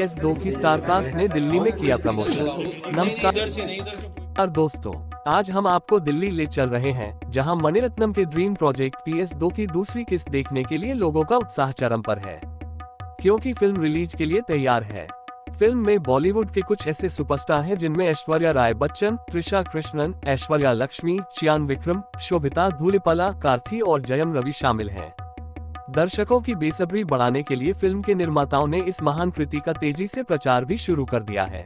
PS2 की star cast ने दिल्ली में किया प्रमोशन। नमस्कार दोस्तों, आज हम आपको दिल्ली ले चल रहे हैं, जहां मणिरत्नम के ड्रीम प्रोजेक्ट PS2 की दूसरी किस्त देखने के लिए लोगों का उत्साह चरम पर है, क्योंकि फिल्म रिलीज के लिए तैयार है। फिल्म में बॉलीवुड के कुछ ऐसे सुपरस्टार हैं जिनमें ऐश्वर्या राय बच्चन, त्रिशा कृष्णन, ऐश्वर्या लक्ष्मी, चियान विक्रम, शोभिता धूलिपाला, कार्थी और जयम रवि शामिल हैं। दर्शकों की बेसब्री बढ़ाने के लिए फिल्म के निर्माताओं ने इस महान कृति का तेजी से प्रचार भी शुरू कर दिया है।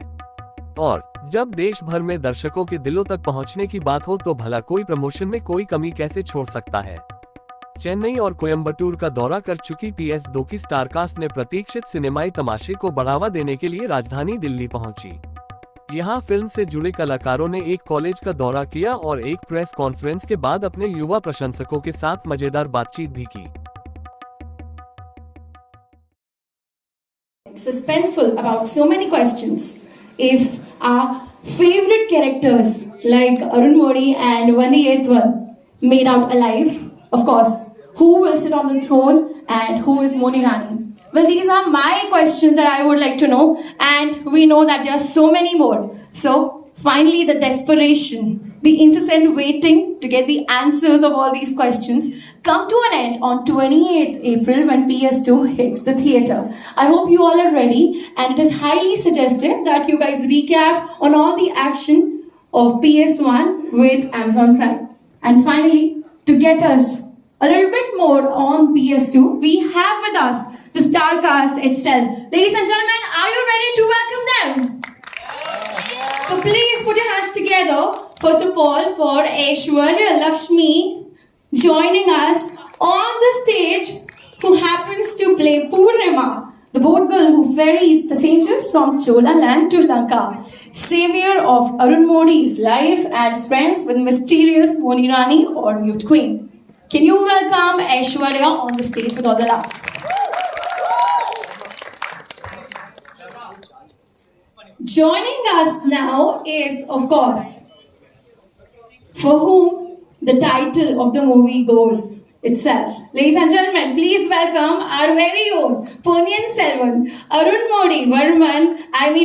और जब देश भर में दर्शकों के दिलों तक पहुंचने की बात हो तो भला कोई प्रमोशन में कोई कमी कैसे छोड़ सकता है। चेन्नई और कोयम्बटूर का दौरा कर चुकी PS2 की स्टारकास्ट ने प्रतीक्षित सिनेमाई तमाशे को बढ़ावा देने के लिए राजधानी दिल्ली पहुंची। यहां फिल्म से जुड़े कलाकारों ने एक कॉलेज का दौरा किया और एक प्रेस कॉन्फ्रेंस के बाद अपने युवा प्रशंसकों के साथ मजेदार बातचीत भी की। Suspenseful about so many questions. If our favorite characters like Arun Modi and Vandi Etwan made out alive, of course, who will sit on the throne and who is Moni Rani? Well, these are my questions that I would like to know, and we know that there are so many more. So, finally, the desperation, the incessant waiting to get the answers of all these questions come to an end on 28th April when PS2 hits the theatre. I hope you all are ready, and it is highly suggested that you guys recap on all the action of PS1 with Amazon Prime. And finally, to get us a little bit more on PS2, we have with us the star cast itself. Ladies and gentlemen, are you ready to welcome them? So please put your hands together, first of all, for Aishwarya Lakshmi joining us on the stage, who happens to play Purnima, the boat girl who ferries passengers from Chola land to Lanka, savior of Arun Modi's life and friends with mysterious Moni Rani or Mute Queen. Can you welcome Aishwarya on the stage with all the love? Joining us now is, of course, for whom the title of the movie goes itself. Ladies and gentlemen, please welcome our very own Ponniyin Selvan, Arun Modi Varman.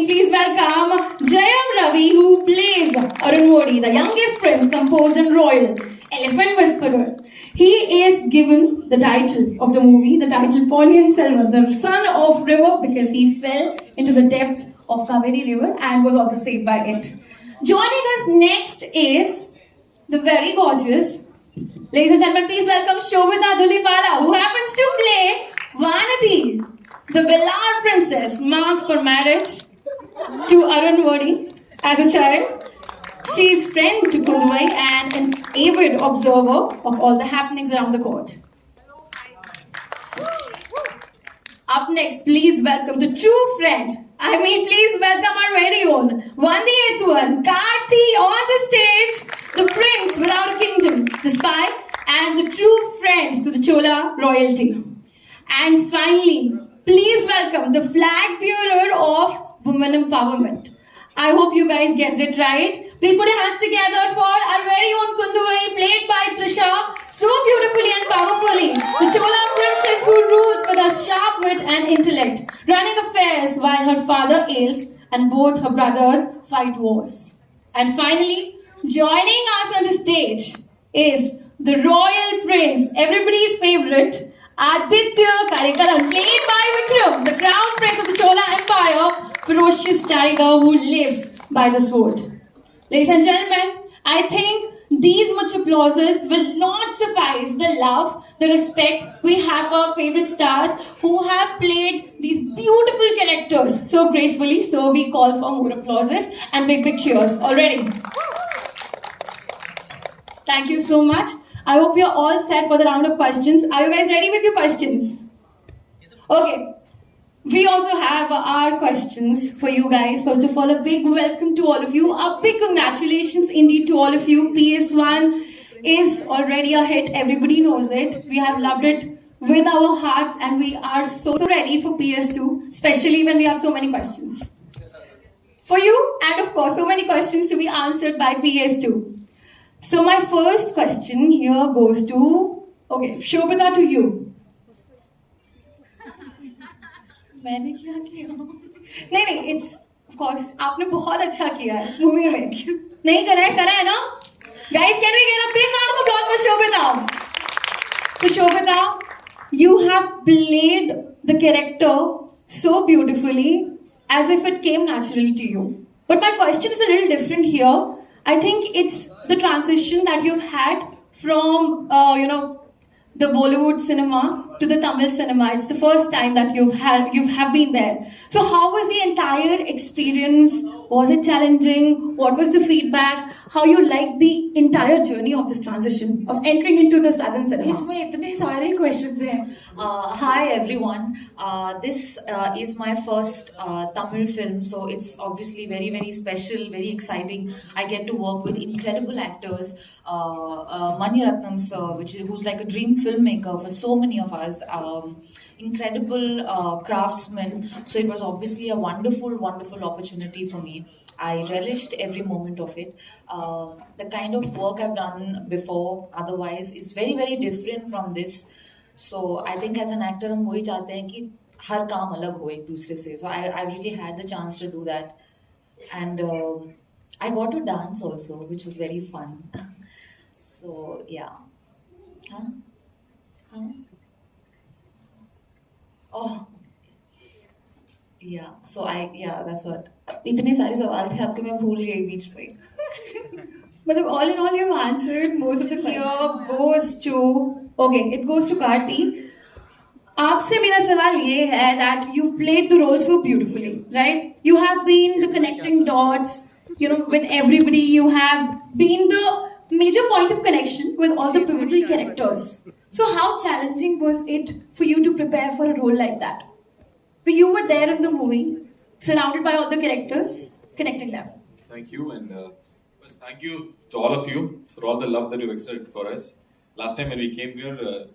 Please welcome Jayam Ravi, who plays Arun Modi, the youngest prince, composed and royal, elephant whisperer. He is given the title of the movie, the title Ponniyin Selvan, the son of river, because he fell into the depth of Kaveri river and was also saved by it. Joining us next is the very gorgeous, ladies and gentlemen, please welcome Shobhita Dhulipala, who happens to play Vanati, the Velar princess marked for marriage to Arun Modi as a child. She is friend to Kunduvai and an avid observer of all the happenings around the court. Up next, please welcome the true friend. Please welcome our very own Vandi Etwan, Karthi on the stage, the prince without a kingdom, the spy, and the true friend to the Chola royalty. And finally, please welcome the flag bearer of women empowerment. I hope you guys guessed it right. Please put your hands together for our very own Kunduvai, played by Trisha, so beautifully and powerfully. The Chola princess who rules with a sharp wit and intellect, running affairs while her father ails and both her brothers fight wars. And finally, joining us on the stage is the royal prince, everybody's favorite, Aditya Karikalan, played by Vikram, the crown prince of the Chola Empire, ferocious tiger who lives by the sword. Ladies and gentlemen, I think these much applauses will not suffice the love, the respect we have for our favorite stars who have played these beautiful characters so gracefully. So we call for more applauses and big cheers already. Thank you so much. I hope you're all set for the round of questions. Are you guys ready with your questions? Okay. We also have our questions for you guys. First of all, a big welcome to all of you. A big congratulations indeed to all of you. PS1 is already a hit. Everybody knows it. We have loved it with our hearts and we are so ready for PS2, especially when we have so many questions for you, and of course so many questions to be answered by PS2. So my first question here goes to, Shobhita, to you. मैंने क्या किया? नहीं नहीं, it's of course आपने बहुत अच्छा किया है मूवी में. नहीं करा है ना? Guys, can we get a big round of applause for Shobita? So Shobita, you have played the character so beautifully as if it came naturally to you. But my question is a little different here. I think it's the transition that you've had from the Bollywood cinema to the Tamil cinema. It's the first time that you have been there. So how was the entire experience? Was it challenging? What was the feedback? How you liked the entire journey of this transition of entering into the southern cinema? इसमें इतने सारे questions हैं. Hi everyone. This is my first Tamil film, so it's obviously very very special, very exciting. I get to work with incredible actors. Mani Ratnam sir, who's like a dream filmmaker for so many of us. Incredible craftsman. So it was obviously a wonderful opportunity for me. I relished every moment of it. The kind of work I've done before, otherwise, is very very different from this. So I think as an actor हम वही चाहते हैं कि हर काम अलग हो एक दूसरे से. So I really had the chance to do that, and I got to dance also, which was very fun. So yeah. Huh? Huh? Oh. Yeah. So that's what. इतने सारे सवाल थे आपके, मैं भूल गई बीच में. But all in all, you've answered most of the questions. Goes to Karti. आपसे मेरा सवाल ये है that you've played the role so beautifully, right? You have been the connecting dots, with everybody. You have been the major point of connection with all the pivotal characters. So how challenging was it for you to prepare for a role like that? But you were there in the movie, surrounded by all the characters, connecting them. Thank you, and first thank you to all of you for all the love that you've extended for us. Last time when we came here,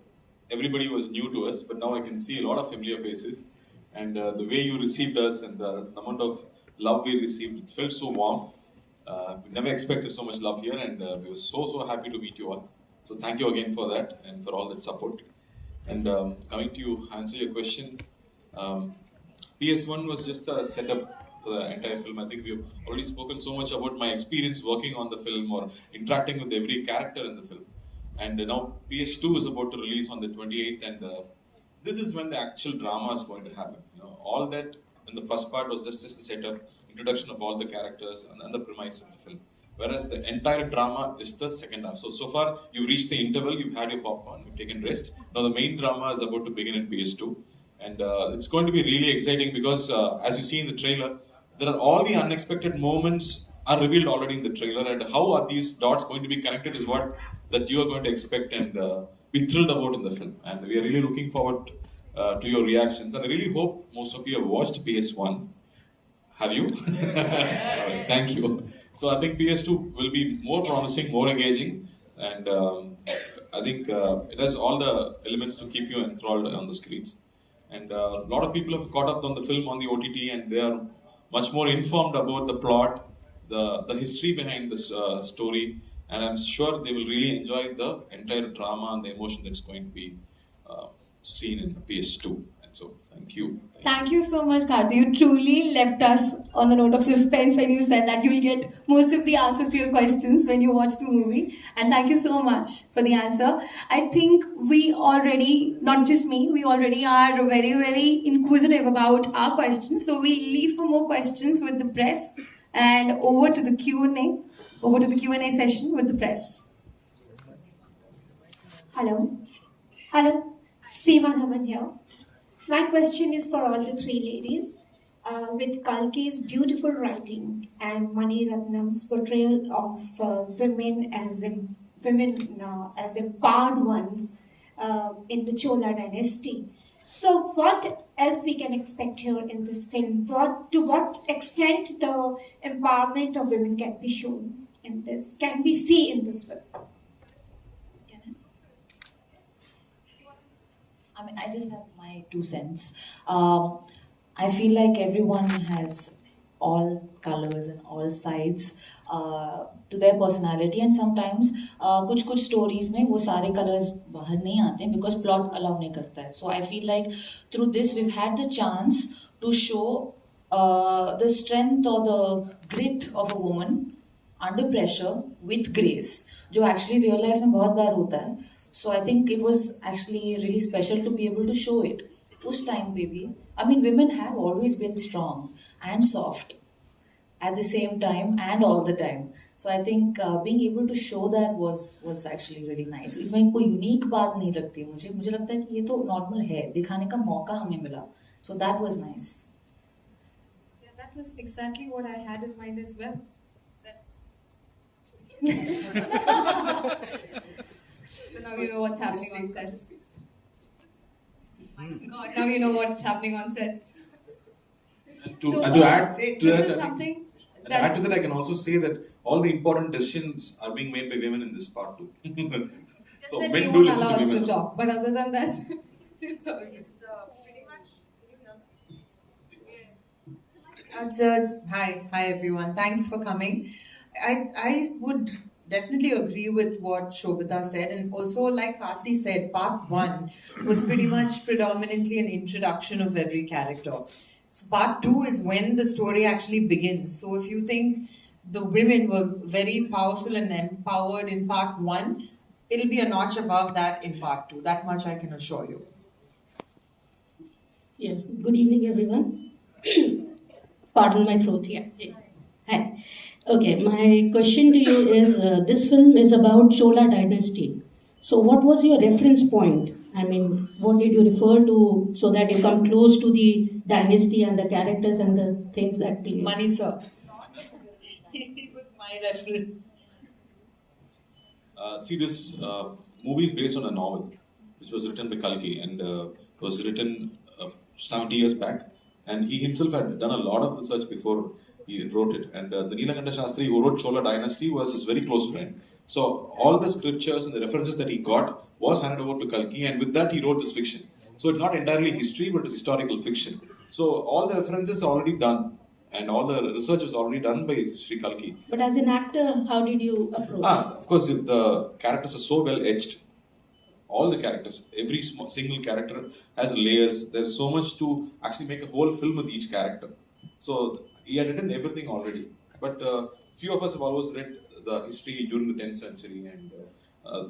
everybody was new to us, but now I can see a lot of familiar faces, and the way you received us and the amount of love we received, it felt so warm. We never expected so much love here, and we were so happy to meet you all. So thank you again for that and for all that support. And coming to you, answer your question. PS1 was just a setup for the entire film. I think we've already spoken so much about my experience working on the film or interacting with every character in the film. And now PS2 is about to release on the 28th, and this is when the actual drama is going to happen. All that in the first part was just the setup, introduction of all the characters and the premise of the film. Whereas the entire drama is the second half. So far you've reached the interval, you've had your popcorn, you've taken rest. Now the main drama is about to begin in PS2. And it's going to be really exciting because as you see in the trailer, there are all the unexpected moments are revealed already in the trailer, and how are these dots going to be connected is what that you are going to expect and be thrilled about in the film. And we are really looking forward to your reactions, and I really hope most of you have watched PS1. Have you? Alright, thank you. So I think PS2 will be more promising, more engaging, and I think it has all the elements to keep you enthralled on the screens. And a lot of people have caught up on the film on the OTT, and they are much more informed about the plot, the history behind this story, and I'm sure they will really enjoy the entire drama and the emotion that's going to be seen in PS2. And so, thank you. Thank you so much, Karthi. You truly left us on the note of suspense when you said that you'll get most of the answers to your questions when you watch the movie. And thank you so much for the answer. I think we already, not just me, we already are very, very inquisitive about our questions. So we leave for more questions with the press and over to the Q&A session with the press. Hello. Seema Dhaman here. My question is for all the three ladies. With Kalki's beautiful writing and Mani Ratnam's portrayal of women as empowered ones in the Chola dynasty. So what else we can expect here in this film? To what extent the empowerment of women can be shown in this? Can we see in this film? I mean, I just have my 2 cents. I feel like everyone has all colors and all sides to their personality, and sometimes कुछ stories में वो सारे colors बाहर नहीं आते हैं because plot allow नहीं करता है. So I feel like through this we've had the chance to show the strength or the grit of a woman under pressure with grace, जो actually real life में बहुत बार होता है. So I think it was actually really special to be able to show it. उस time पे भी, I mean, women have always been strong and soft at the same time and all the time. So I think being able to show that was actually really nice. इसमें कोई unique बात नहीं लगती मुझे लगता है कि ये तो normal है, दिखाने का मौका हमें मिला. So that was nice. Yeah, that was exactly what I had in mind as well. So now you know what's happening on sets. My God, now you know what's happening on sets. So, And to add this to that, is I think- something and to add to that, I can also say that all the important decisions are being made by women in this part too. just So that men they do won't listen allow to us to women. talk. But other than that, it's all good. Pretty much. Hi everyone. Thanks for coming. I would definitely agree with what Shobita said, and also like Karthi said, part 1 was pretty much predominantly an introduction of every character. So part 2 is when the story actually begins. So if you think the women were very powerful and empowered in part 1, it'll be a notch above that in part 2. That much I can assure you. Yeah, good evening, everyone. Pardon my throat here. Yeah. Hi. Okay, my question to you is this film is about Chola dynasty. So, what was your reference point? I mean, what did you refer to so that you come close to the dynasty and the characters and the things that play? Money, sir. It was my reference. See, this movie is based on a novel which was written by Kalki and was written 70 years back. And he himself had done a lot of research before he wrote it. And the Neelakanta Shastri who wrote Chola Dynasty was his very close friend. So all the scriptures and the references that he got was handed over to Kalki, and with that he wrote this fiction. So it's not entirely history, but it's historical fiction. So all the references are already done, and all the research was already done by Sri Kalki. But as an actor, how did you approach? Of course, the characters are so well etched. All the characters, every single character has layers. There's so much to actually make a whole film with each character. So he had written everything already. But few of us have always read the history during the 10th century, and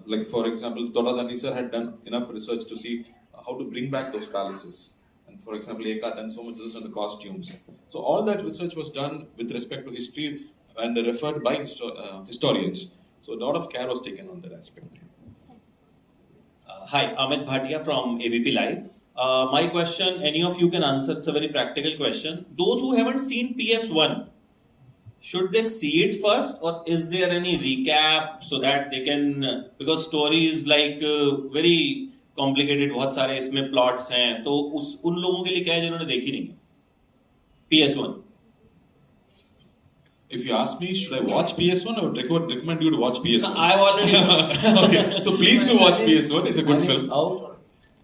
like for example, Dora Dani sir had done enough research to see how to bring back those palaces. And for example, Eka had done so much research on the costumes. So all that research was done with respect to history and referred by historians. So a lot of care was taken on that aspect. Hi, Amit Bhatia from ABP Live. My question, any of you can answer. It's a very practical question. Those who haven't seen PS1, should they see it first, or is there any recap so that they can? Because story is like very complicated. बहुत सारे इसमें plots हैं. तो उन लोगों के लिए क्या है जिन्होंने देखी नहीं है? PS1. If you ask me, should I watch PS1? I would recommend you to watch PS1. I've already. Okay, so please do watch PS1. It's a good It's film. out on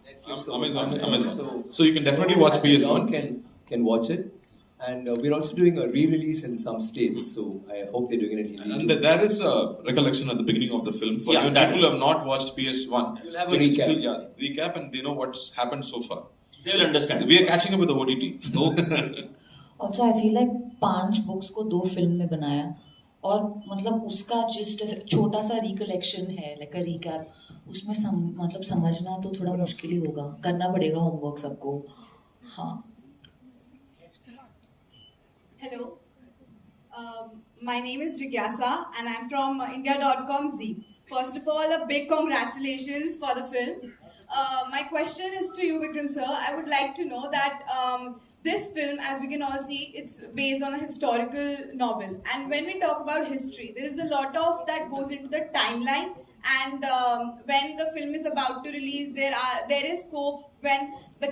Netflix or Amazon. So you can definitely watch who has PS1. it can watch it, and we're also doing a re-release in some states. So I hope they're doing it in And Italy. there is a recollection at the beginning of the film for Yeah, even that people is- who have not watched PS1. We'll have a they can recap. Still, recap, and they know what's happened so far. They will understand. We are catching up with the OTT. Also, I feel like 5 books को 2 film में बनाया, और मतलब उसका gist छोटा सा recollection है, like अ recap, उसमें मतलब समझना तो थोड़ा मुश्किल ही होगा, करना पड़ेगा होमवर्क सबको. हाँ. Hello. My name is Jigyasa and I'm from India.com Z. First of all, a big congratulations for the film. My question is to you, Vikram sir. I would like to know that this film, as we can all see, it's based on a historical novel. And when we talk about history, there is a lot of that goes into the timeline. And when the film is about to release, there is scope when the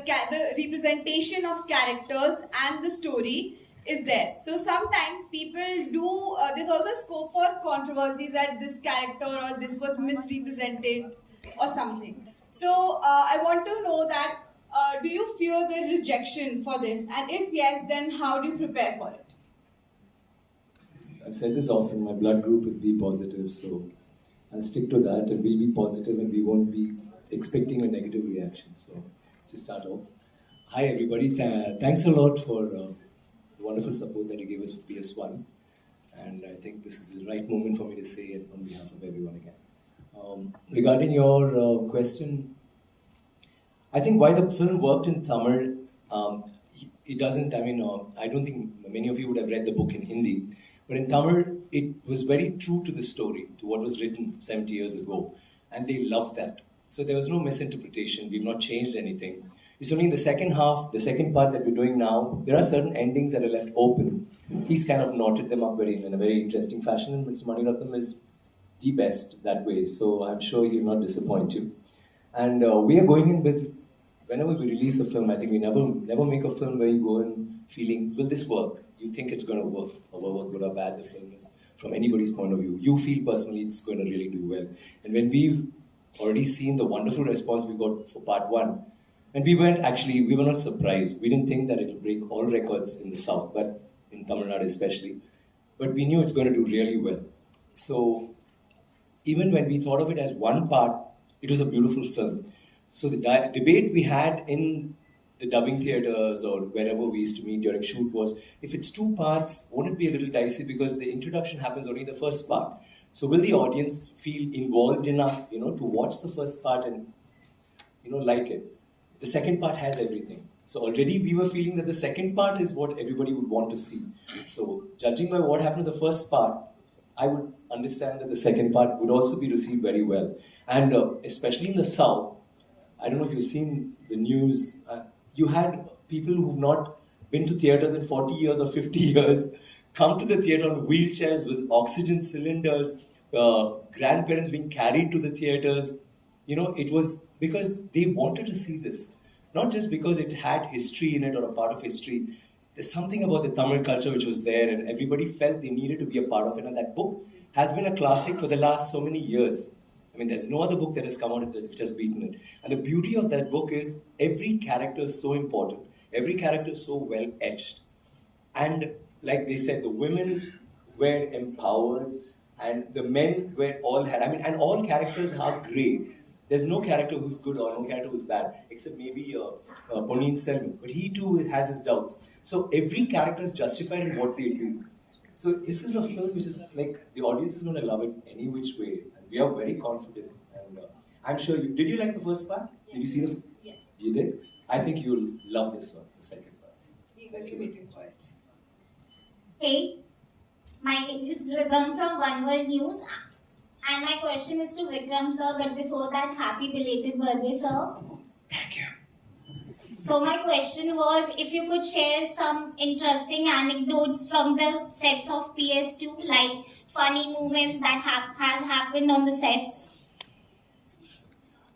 representation of characters and the story is there. So sometimes people do, there's also scope for controversies that this character or this was misrepresented or something. So I want to know that, do you fear the rejection for this? And if yes, then how do you prepare for it? I've said this often. My blood group is B positive, so I'll stick to that, and we'll be positive, and we won't be expecting a negative reaction. So, to start off, Hi everybody. Thanks a lot for the wonderful support that you gave us for PS1. And I think this is the right moment for me to say it on behalf of everyone again. Regarding your question, I think why the film worked in Tamil, it doesn't, I don't think many of you would have read the book in Hindi, but in Tamil, it was very true to the story, to what was written 70 years ago, and they loved that. So there was no misinterpretation, we've not changed anything. It's only in the second half, the second part that we're doing now, there are certain endings that are left open. He's kind of knotted them up in a very interesting fashion, and Mr. Maniratnam is the best that way, so I'm sure he'll not disappoint you. And we are going in with, whenever we release a film, I think we never make a film where you go in feeling, will this work? You think it's going to work, or work good or bad the film is, from anybody's point of view. You feel personally it's going to really do well. And when we've already seen the wonderful response we got for part one, and we were not surprised. We didn't think that it'll break all records in the South, but in Tamil Nadu especially. But we knew it's going to do really well. So even when we thought of it as one part, it was a beautiful film. So the debate we had in the dubbing theaters or wherever we used to meet during shoot was, if it's two parts, won't it be a little dicey because the introduction happens only in the first part? So will the audience feel involved enough, to watch the first part and, like it? The second part has everything. So already we were feeling that the second part is what everybody would want to see. So judging by what happened to the first part, I would understand that the second part would also be received very well. And especially in the South, I don't know if you've seen the news, you had people who've not been to theaters in 40 years or 50 years come to the theater on wheelchairs with oxygen cylinders, grandparents being carried to the theaters. It was because they wanted to see this. Not just because it had history in it or a part of history. There's something about the Tamil culture which was there and everybody felt they needed to be a part of it. And that book has been a classic for the last so many years. I mean, there's no other book that has come out which has beaten it. And the beauty of that book is every character is so important. Every character is so well etched. And like they said, the women were empowered and the men were and all characters are great. There's no character who's good or no character who's bad, except maybe Ponniyin Selvan. But he too has his doubts. So every character is justified in what they do. So this is a film which is like, the audience is going to love it any which way. And we are very confident. And I'm sure did you like the first part? Did you see the? Yeah. You did? I think you'll love this one, the second part. Eagerly waiting for it. Hey, my name is Rhythm from One World News. And my question is to Vikram sir, but before that, happy belated birthday, sir. Thank you. So my question was, if you could share some interesting anecdotes from the sets of PS2, like funny moments that has happened on the sets.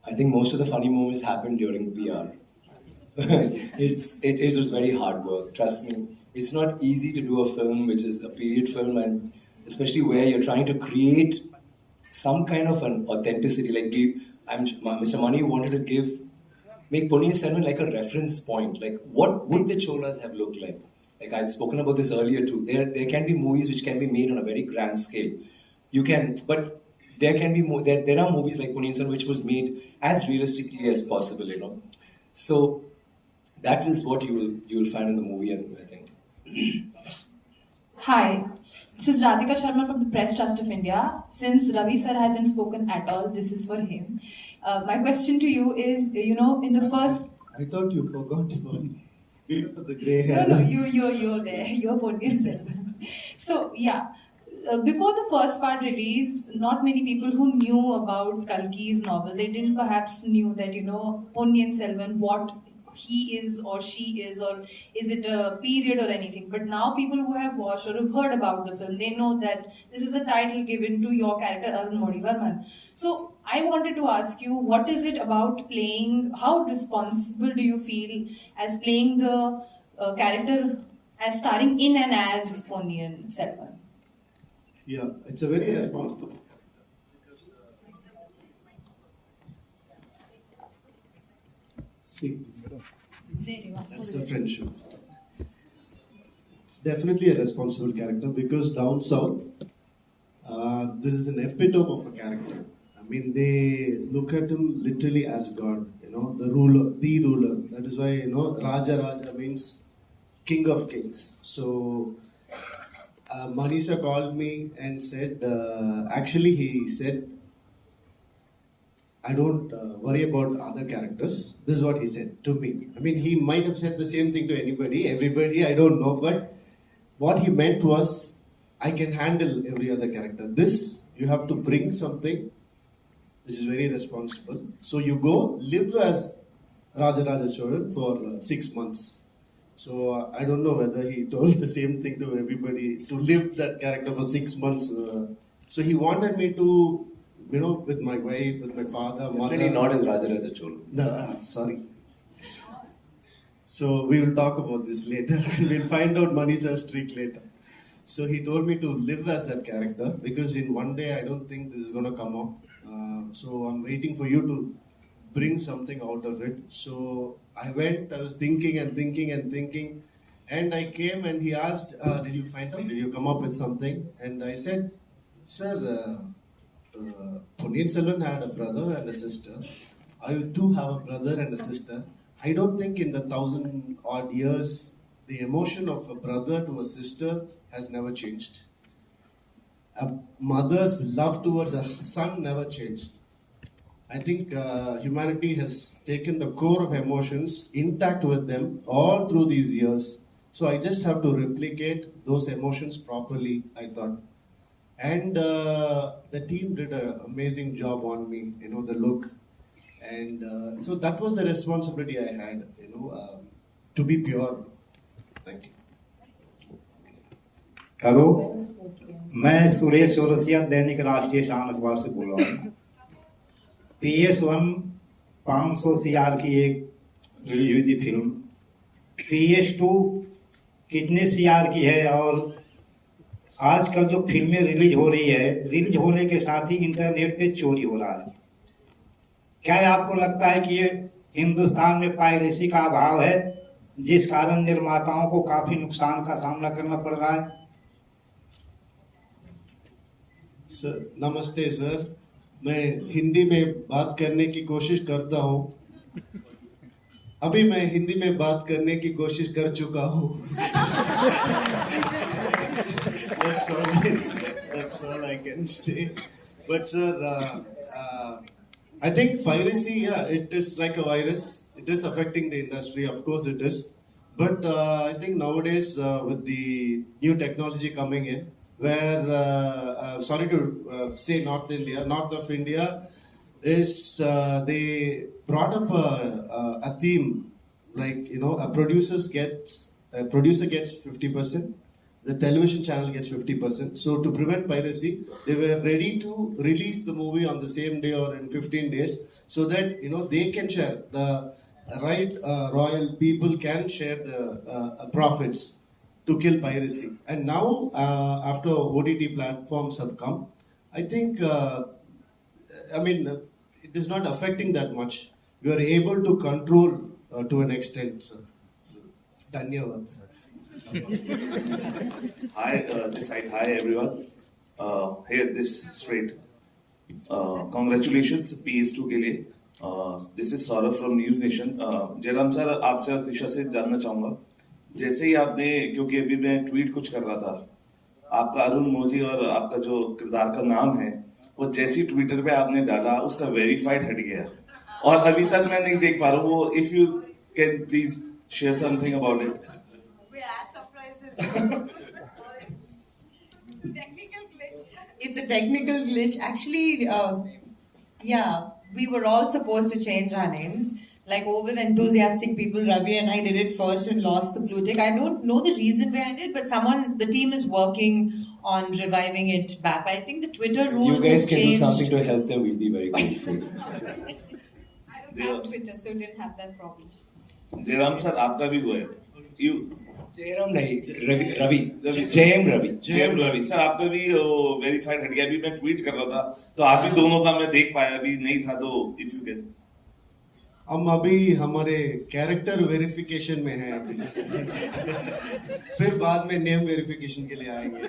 I think most of the funny moments happened during PR. it was very hard work, trust me. It's not easy to do a film which is a period film, and especially where you're trying to create some kind of an authenticity. Like Mr. Mani wanted to make Ponniyin Selvan like a reference point. Like, what would the Cholas have looked like? Like I'd spoken about this earlier too. There can be movies which can be made on a very grand scale. But there can be there are movies like Ponniyin Selvan which was made as realistically as possible. So that is what you will find in the movie, I think. Hi, this is Radhika Sharma from the Press Trust of India. Since Ravi sir hasn't spoken at all, this is for him. My question to you is, in the first... I thought you forgot one. The grey hair. No, you're there. You're Ponniyin Selvan. So, yeah. Before the first part released, not many people who knew about Kalki's novel, they didn't perhaps knew that, Ponniyin Selvan, what he is or she is, or is it a period or anything. But now people who have watched or have heard about the film, they know that this is a title given to your character, Arun Modivarman. So I wanted to ask you, what is it about playing, how responsible do you feel as playing the character, as starring in and as Ponniyin Selvan? Yeah, it's a very responsible. See, that's the friendship. It's definitely a responsible character because down south, this is an epitome of a character. I mean, they look at him literally as God. the ruler. That is why, Raja means king of kings. So, Manisha called me and said, actually, he said, I don't worry about other characters. This is what he said to me. I mean, he might have said the same thing to everybody, I don't know. But what he meant was, I can handle every other character. This, you have to bring something which is very responsible. So you go live as Raja Choran for 6 months. So I don't know whether he told the same thing to everybody, to live that character for 6 months. So he wanted me to, with my wife, with my father, mother. Definitely not as Raja Cholan. No, sorry. So we will talk about this later. We'll find out Manisha's trick later. So he told me to live as that character because in one day I don't think this is going to come out. So I'm waiting for you to bring something out of it. So I was thinking and I came and he asked, did you find out? Did you come up with something? And I said, sir, Ponniyin Selvan had a brother and a sister. I too have a brother and a sister. I don't think in the 1,000 odd years, the emotion of a brother to a sister has never changed. A mother's love towards a son never changed. I think humanity has taken the core of emotions intact with them all through these years. So I just have to replicate those emotions properly, I thought. And the team did an amazing job on me, the look. And so that was the responsibility I had, to be pure. Thank you. Hello, मैं सुरेश चौरसिया दैनिक राष्ट्रीय शान अखबार से बोल रहा हूँ। PS1 500 CR की एक रिलीज हुई थी फिल्म। PS2 कितने CR की है और आजकल जो फिल्में रिलीज हो रही है, रिलीज होने के साथ ही इंटरनेट पे चोरी हो रहा है। क्या आपको लगता है कि ये हिंदुस्तान में पायरेसी का अभाव है जिस कारण निर्माताओं को काफी नुकसान का सामना करना पड़ रहा है? सर नमस्ते सर, मैं हिंदी में बात करने की कोशिश करता हूँ। अभी मैं हिंदी में बात करने की कोशिश कर चुका हूँ। That's all I can say. But sir, I think piracy, it is like a virus. It is affecting the industry, of course it is. But I think nowadays with the new technology coming in, where, sorry to say North of India, is they brought up a theme like, a producer gets 50%, the television channel gets 50%. So to prevent piracy, they were ready to release the movie on the same day or in 15 days so that, they can share the royal people can share the profits to kill piracy. And now, after OTT platforms have come, I think, it is not affecting that much. We are able to control to an extent, sir. So, Dhanyavad. Hi, this side. Hi, everyone. Here, this straight. Congratulations, PS2 के लिए. This is Saurabh from News Nation. Jairam sir, आपसे और त्रिशा से जानना चाहूँगा. जैसे ही आपने, क्योंकि अभी मैं ट्वीट कुछ कर रहा था, आपका अरुण मोजी और आपका जो किरदार का नाम है, वो जैसी ट्विटर पे आपने डाला, उसका वेरीफाइड हट गया. और अभी तक मैं नहीं देख पा रहा हूँ वो. If you can please share something about it. It's a technical glitch. Actually, we were all supposed to change our names. Like over enthusiastic people, Ravi and I did it first and lost the blue tick. I don't know the reason behind it, but the team is working on reviving it back. I think the Twitter rules You guys have can changed. do something to help them, we'll be very grateful. I don't have Twitter, so didn't have that problem. Jairam sir, आपका भी वो है. जयराम नहीं, Ravi. Jayam Ravi. Sir, आपका भी verified हट गया. अभी मैं ट्वीट कर रहा था, तो आप भी दोनों का मैं देख पाया. अभी नहीं था, तो इफ यू कैन. हम अभी हमारे कैरेक्टर वेरिफिकेशन में हैं अभी. फिर बाद में नेम वेरिफिकेशन के लिए आएंगे.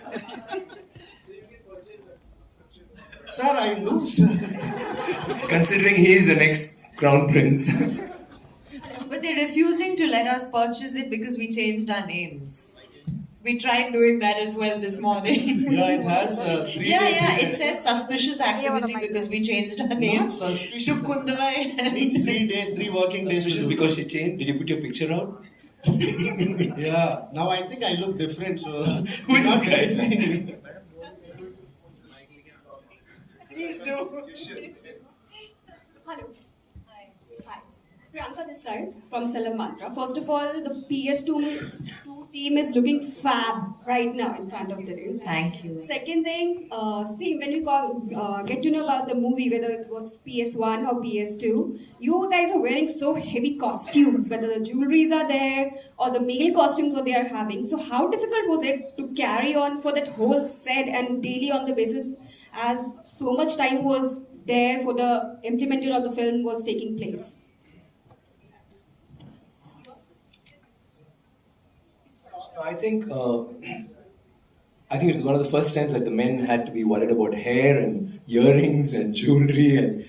Sir, I know, sir. Considering he is the next Crown Prince. But they're refusing to let us purchase it because we changed our names. We tried doing that as well this morning. Yeah, it has 3 Yeah, it says suspicious activity because we changed our name Not suspicious. to Kundavai. Needs 3 days, 3 working days to do. Because she changed. Did you put your picture out? Yeah, now I think I look different, so Who is this guy? Please do. Hello. Hi. Priyanka this side from Salam Mantra. First of all, the PS2 team is looking fab right now in front of the ring. Thank you. Second thing, see, when we get to know about the movie, whether it was PS1 or PS2, you guys are wearing so heavy costumes, whether the jewelries are there or the male costumes what they are having. So how difficult was it to carry on for that whole set and daily on the basis as so much time was there for the implementation of the film was taking place? I think it's one of the first times that the men had to be worried about hair and earrings and jewelry, and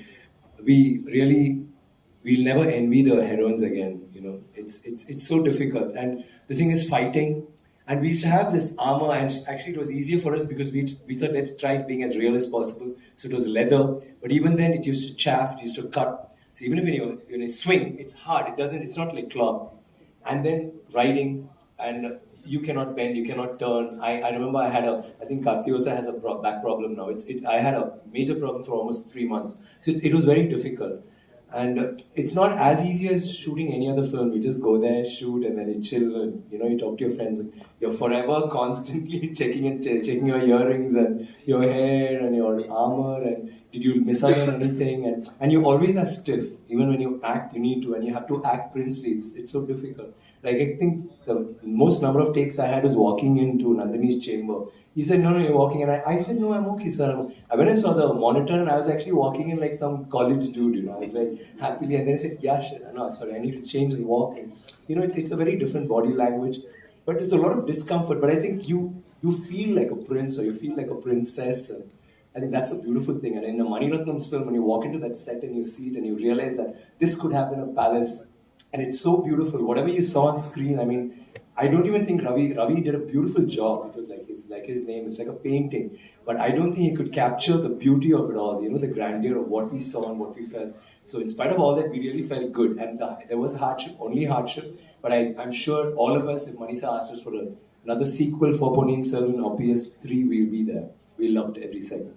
we'll never envy the heroines again. You know, it's so difficult, and the thing is fighting. And we used to have this armor, and actually it was easier for us because we thought let's try being as real as possible. So it was leather, but even then it used to chafe, it used to cut. So even if when you swing, it's hard. It's not like cloth. And then riding, and you cannot bend, you cannot turn. I remember I think Karthi also has a back problem now. I had a major problem for almost 3 months. So it was very difficult. And it's not as easy as shooting any other film. You just go there, shoot, and then you chill, and you talk to your friends. You're forever constantly checking your earrings and your hair and your armor, and did you miss out on anything? And you always are stiff. Even when you act, you need to, and you have to act princely. It's so difficult. Like, I think the most number of takes I had was walking into Nandini's chamber. He said, no, you're walking. And I said, no, I'm okay, sir. I went and saw the monitor, and I was actually walking in like some college dude, I was like happily. And then I said, yeah, no, sorry, I need to change the walk. And, it's a very different body language. But there's a lot of discomfort. But I think you feel like a prince, or you feel like a princess. And I think that's a beautiful thing. And in a Mani Ratnam's film, when you walk into that set and you see it and you realize that this could happen in a palace. And it's so beautiful. Whatever you saw on screen, I mean, I don't even think Ravi did a beautiful job. It was like his name. It's like a painting. But I don't think he could capture the beauty of it all, the grandeur of what we saw and what we felt. So in spite of all that, we really felt good. And there was hardship, only hardship. But I'm sure all of us, if Manisa asked us for another sequel for Ponniyin Selvan or PS3, we'll be there. We loved every second.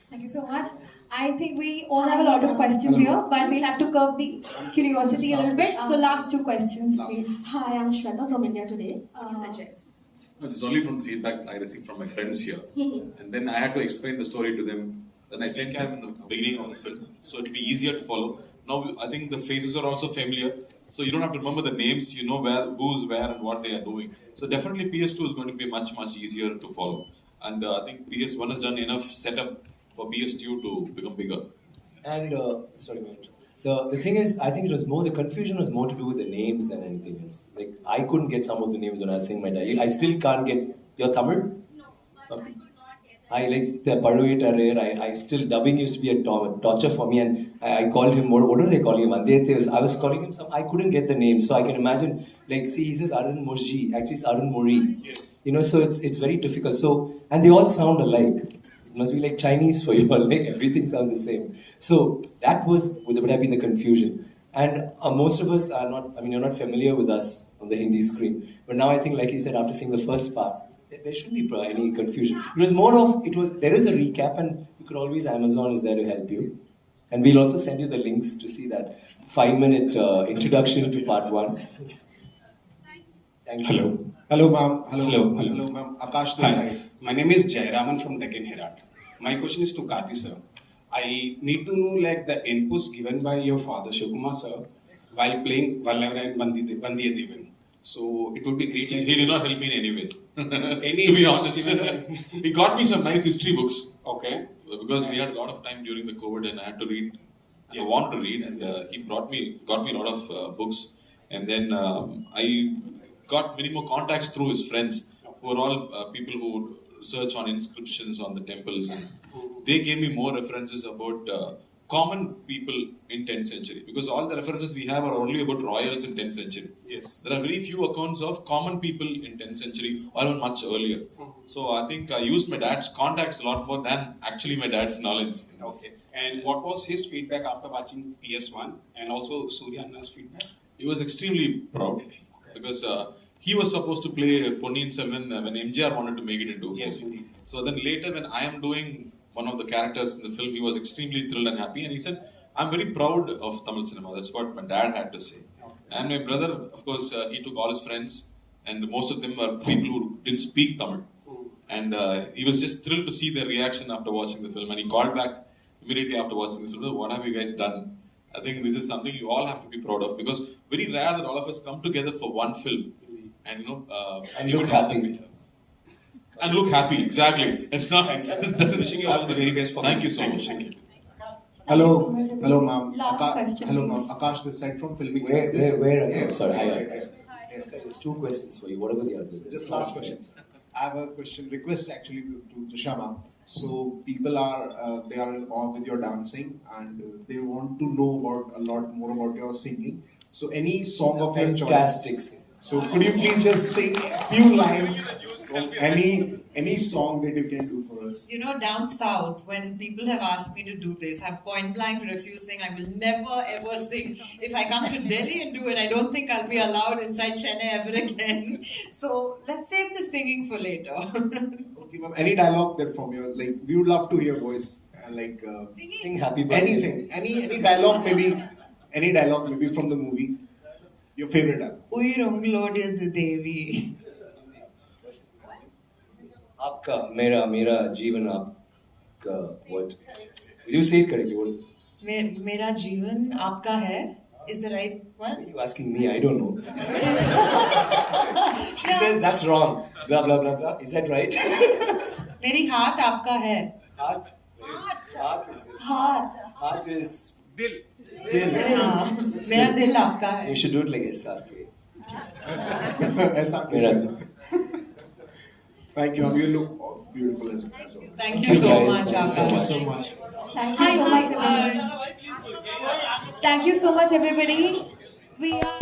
Thank you so much. I think we all have a lot of questions here, but we'll have to curb the curiosity a little bit. So last 2 questions, please. Hi, I'm Shweta from India Today. Suggest. No, this is only from feedback I received from my friends here. And then I had to explain the story to them. Then I said I'm in the beginning of the film, so it'll be easier to follow. Now I think the faces are also familiar, so you don't have to remember the names. You know who's where and what they are doing. So definitely PS2 is going to be much easier to follow. And I think PS1 has done enough setup for PS2 to become bigger. And sorry, mate. The thing is, I think the confusion was more to do with the names than anything else. Like, I couldn't get some of the names when I was saying my dialogue. I still can't get your Tamil. No, okay. I like the Paduvita rare. I still, dubbing used to be a torture for me, and I called him, what was I calling him? I was calling him I couldn't get the name, so I can imagine, like, see, he says Arun Moji, actually it's Arun Mori. Yes. So it's very difficult. So, and they all sound alike. It must be like Chinese for you all, like everything sounds the same. So that would have been the confusion. And most of us are not, you're not familiar with us on the Hindi screen. But now I think, like you said, after seeing the first part, there shouldn't be any confusion. There is a recap, and you could always, Amazon is there to help you. And we'll also send you the links to see that 5-minute introduction to part 1. Thank you. Hello, ma'am. Hello, Hello. ma'am. Akash this side. My name is Jayaraman from Deccan Herald. My question is to Karthi sir. I need to know the inputs given by your father Shivkumar sir while playing Vallabhra and Bandiya Devan. So it would be great. He did not help me in any way. To be honest, he got me some nice history books. Okay. Because we had a lot of time during the COVID, and I had to read. Yes. I wanted to read, and he got me a lot of books. And then I got many more contacts through his friends, who are all people who would research on inscriptions on the temples, and they gave me more references about common people in 10th century, because all the references we have are only about royals in 10th century. Yes. There are very few accounts of common people in 10th century or even much earlier. So I think I used my dad's contacts a lot more than actually my dad's knowledge. Okay. And what was his feedback after watching PS1 and also Surya Anna's feedback? He was extremely proud because he was supposed to play Ponniyin Selvan when MGR wanted to make it into. Yes, indeed. So then later when I am doing one of the characters in the film, he was extremely thrilled and happy, and he said, "I'm very proud of Tamil cinema." That's what my dad had to say. And my brother, of course, he took all his friends, and most of them were people who didn't speak Tamil. And he was just thrilled to see their reaction after watching the film, and he called back immediately after watching the film. "What have you guys done?" I think this is something you all have to be proud of, because very rare that all of us come together for one film, and And look happy. And look happy, exactly. It's not. This doesn't. Wishing you all the very best for Thank the you so film. much. Thank you. Hello, Thank you so much, everybody. hello, ma'am. Last question, Hello, please. ma'am. Akash, this side from filming. Where are you? Yes, Sorry, yes, hi. yes. There's 2 questions for you. What are the others? Just last question. I have a question, request actually to Trisha ma'am. So people are they are in awe with your dancing, and they want to know about a lot more about your singing. So any song of your choice. Fantastic singer. So could you please just sing a few lines from any song that you can do for us? You know, down south, when people have asked me to do this, I've point blank refused, saying I will never ever sing. If I come to Delhi and do it, I don't think I'll be allowed inside Chennai ever again. So let's save the singing for later. Okay, ma'am. Any dialogue that from your, like, we would love to hear voice, Sing Happy Birthday. anything, any dialogue maybe, any dialogue maybe from the movie. Your favorite dialogue. Uyironglodyadu Devi. आपका मेरा जीवन आपका what? Will you say it correctly? What? मेरा जीवन आपका है. Is the right one? Are you asking me? I don't know. She says that's wrong. Blah blah blah blah. Is that right? मेरी हाथ आपका है. Heart is this. Heart is Dil. हाँ, मेरा दिल आपका है. You should do it like SRK. ऐसा Thank you, ma'am. You look beautiful as well. Thank you so much, Thank you Akash. so much. Thank you so much, everybody. Thank you so much, everybody. We are.